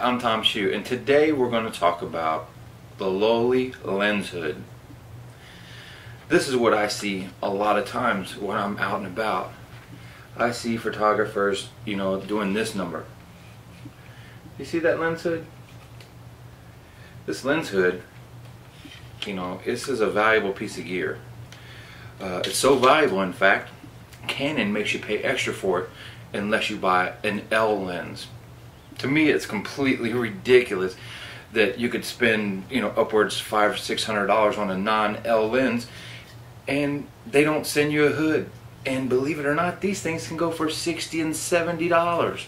I'm SHue, and today we're going to talk about the lowly lens hood. This is what I see a lot of times when I'm out and about. I see photographers, doing this number. You see that lens hood? This lens hood, this is a valuable piece of gear. It's so valuable, in fact, Canon makes you pay extra for it unless you buy an L lens. To me, it's completely ridiculous that you could spend, upwards $500 or $600 on a non-L lens, and they don't send you a hood. And believe it or not, these things can go for $60 and $70.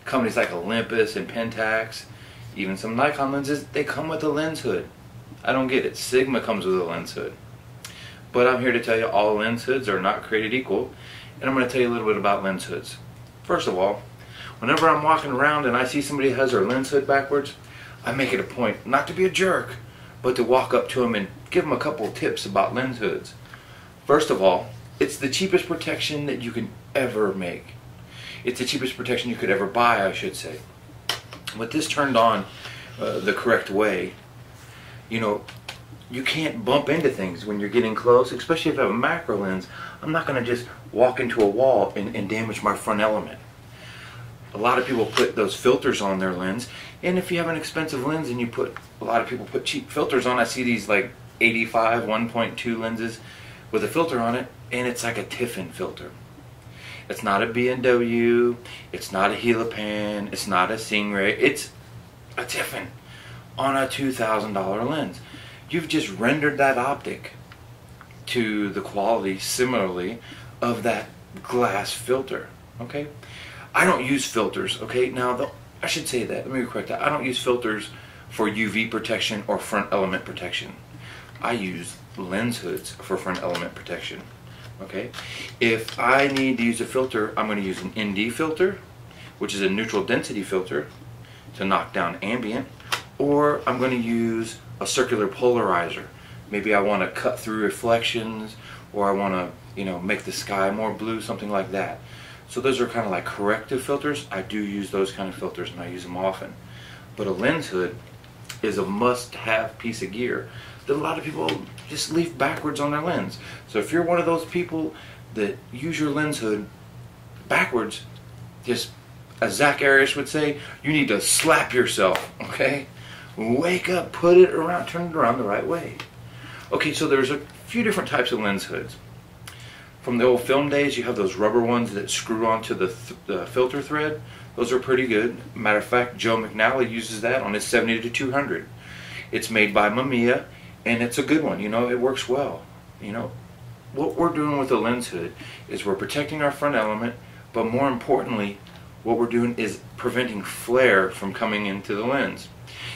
Companies like Olympus and Pentax, even some Nikon lenses, they come with a lens hood. I don't get it. Sigma comes with a lens hood. But I'm here to tell you all lens hoods are not created equal, and I'm going to tell you a little bit about lens hoods. First of all, whenever I'm walking around and I see somebody has their lens hood backwards, I make it a point not to be a jerk, but to walk up to them and give them a couple of tips about lens hoods. First of all, it's the cheapest protection that you can ever make. It's the cheapest protection you could ever buy, I should say. With this turned on the correct way, you can't bump into things when you're getting close, especially if I have a macro lens. I'm not going to just walk into a wall and damage my front element. A lot of people put those filters on their lens, and if you have an expensive lens and a lot of people put cheap filters on. I see these like 85 1.2 lenses with a filter on it, and it's like a Tiffin filter. It's not a B&W, it's not a Helipan, it's not a Stingray, it's a Tiffin on a $2,000 lens. You've just rendered that optic to the quality, similarly, of that glass filter, okay? I don't use filters, okay? Now, I should say that, let me correct that. I don't use filters for UV protection or front element protection. I use lens hoods for front element protection, okay? If I need to use a filter, I'm going to use an ND filter, which is a neutral density filter, to knock down ambient, or I'm going to use a circular polarizer. Maybe I want to cut through reflections, or I want to, make the sky more blue, something like that. So those are kind of like corrective filters. I do use those kind of filters, and I use them often. But a lens hood is a must-have piece of gear that a lot of people just leave backwards on their lens. So if you're one of those people that use your lens hood backwards, just as Zach Arias would say, you need to slap yourself, okay? Wake up, put it around, turn it around the right way. Okay, so there's a few different types of lens hoods. From the old film days, you have those rubber ones that screw onto the filter thread. Those are pretty good. Matter of fact, Joe McNally uses that on his 70 to 200. It's made by Mamiya, and it's a good one. It works well. What we're doing with the lens hood is we're protecting our front element, but more importantly, what we're doing is preventing flare from coming into the lens.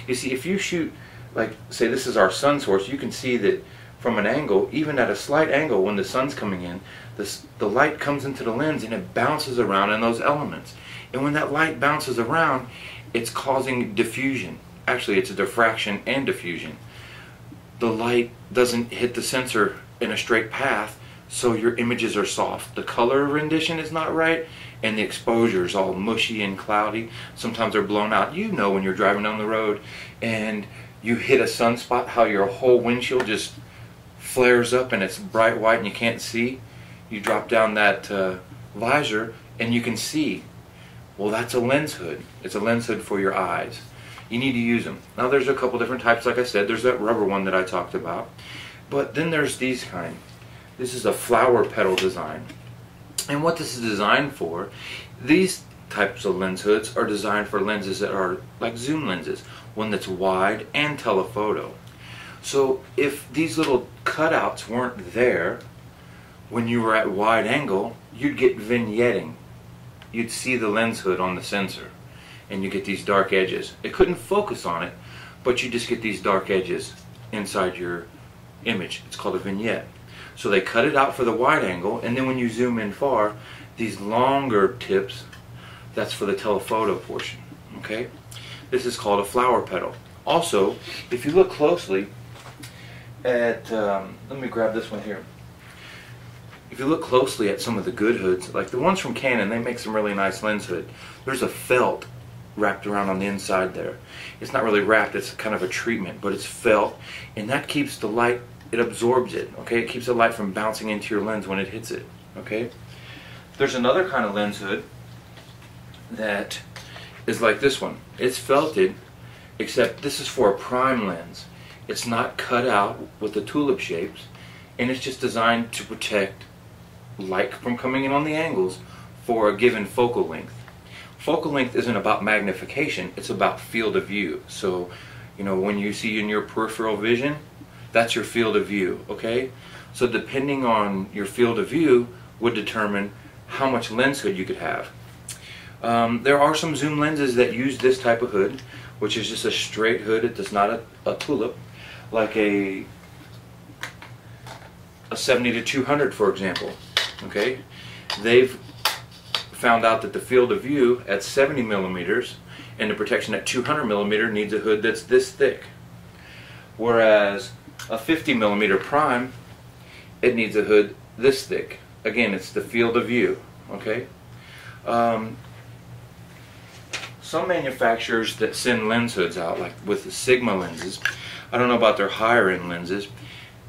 You see, if you shoot, like, say this is our sun source, you can see that from an angle, even at a slight angle when the sun's coming in, the light comes into the lens and it bounces around in those elements. And when that light bounces around, it's causing diffusion. Actually, it's a diffraction and diffusion. The light doesn't hit the sensor in a straight path, so your images are soft. The color rendition is not right, and the exposure is all mushy and cloudy. Sometimes they're blown out. When you're driving down the road and you hit a sunspot, how your whole windshield just flares up and it's bright white and you can't see. You drop down that visor and you can see. Well, that's a lens hood. It's a lens hood for your eyes. You need to use them. Now, there's a couple different types. Like I said, there's that rubber one that I talked about. But then there's these kind. This is a flower petal design. And what this is designed for, these types of lens hoods are designed for lenses that are like zoom lenses, one that's wide and telephoto. So if these little cutouts weren't there when you were at wide angle, you'd get vignetting. You'd see the lens hood on the sensor, and you get these dark edges. It couldn't focus on it, but you just get these dark edges inside your image. It's called a vignette. So they cut it out for the wide angle, and then when you zoom in far, these longer tips, that's for the telephoto portion, okay? This is called a flower petal. Also, if you look closely at, let me grab this one here. If you look closely at some of the good hoods, like the ones from Canon, they make some really nice lens hood. There's a felt wrapped around on the inside there. It's not really wrapped, it's kind of a treatment, but it's felt, and that keeps the light, it absorbs it, okay? It keeps the light from bouncing into your lens when it hits it, okay? There's another kind of lens hood that is like this one. It's felted, except this is for a prime lens. It's not cut out with the tulip shapes, and it's just designed to protect light from coming in on the angles for a given focal length. Focal length isn't about magnification, it's about field of view. So, you know, when you see in your peripheral vision, that's your field of view, okay? So depending on your field of view would determine how much lens hood you could have. There are some zoom lenses that use this type of hood, which is just a straight hood. It does not a tulip, like a 70 to 200, for example. Okay, they've found out that the field of view at 70 millimeters and the protection at 200 millimeter needs a hood that's this thick, whereas a 50 millimeter prime, it needs a hood this thick. Again, it's the field of view. Okay. Some manufacturers that send lens hoods out, like with the Sigma lenses, I don't know about their higher end lenses,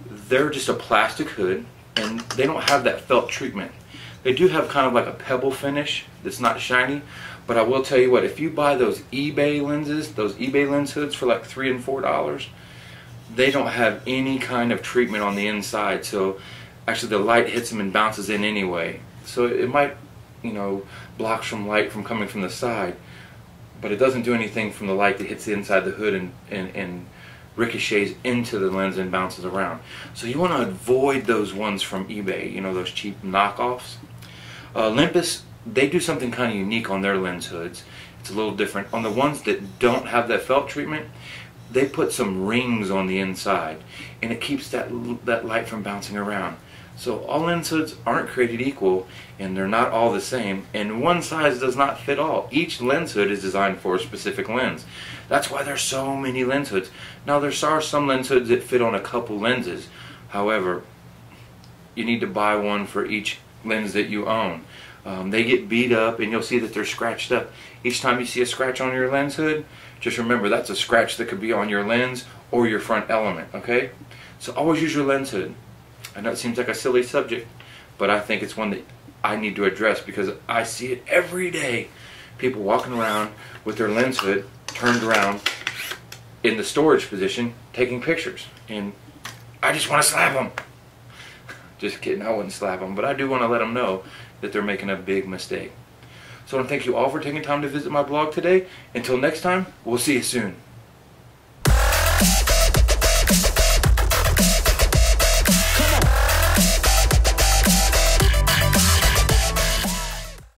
they're just a plastic hood and they don't have that felt treatment. They do have kind of like a pebble finish that's not shiny, but I will tell you what, if you buy those eBay lenses, those eBay lens hoods for like $3 and $4, they don't have any kind of treatment on the inside, so actually the light hits them and bounces in anyway. So it might, you know, blocks from light from coming from the side, but it doesn't do anything from the light that hits the inside the hood and ricochets into the lens and bounces around. So you want to avoid those ones from eBay, you know, those cheap knockoffs. Olympus, they do something kind of unique on their lens hoods. It's a little different. On the ones that don't have that felt treatment, they put some rings on the inside, and it keeps that light from bouncing around. So all lens hoods aren't created equal, and they're not all the same, and one size does not fit all. Each lens hood is designed for a specific lens. That's why there's so many lens hoods. Now there are some lens hoods that fit on a couple lenses. However, you need to buy one for each lens that you own. They get beat up, and you'll see that they're scratched up. Each time you see a scratch on your lens hood, just remember that's a scratch that could be on your lens or your front element, okay? So always use your lens hood. I know it seems like a silly subject, but I think it's one that I need to address because I see it every day. People walking around with their lens hood turned around in the storage position taking pictures, and I just want to slap them. Just kidding, I wouldn't slap them, but I do want to let them know that they're making a big mistake. So I want to thank you all for taking time to visit my blog today. Until next time, we'll see you soon.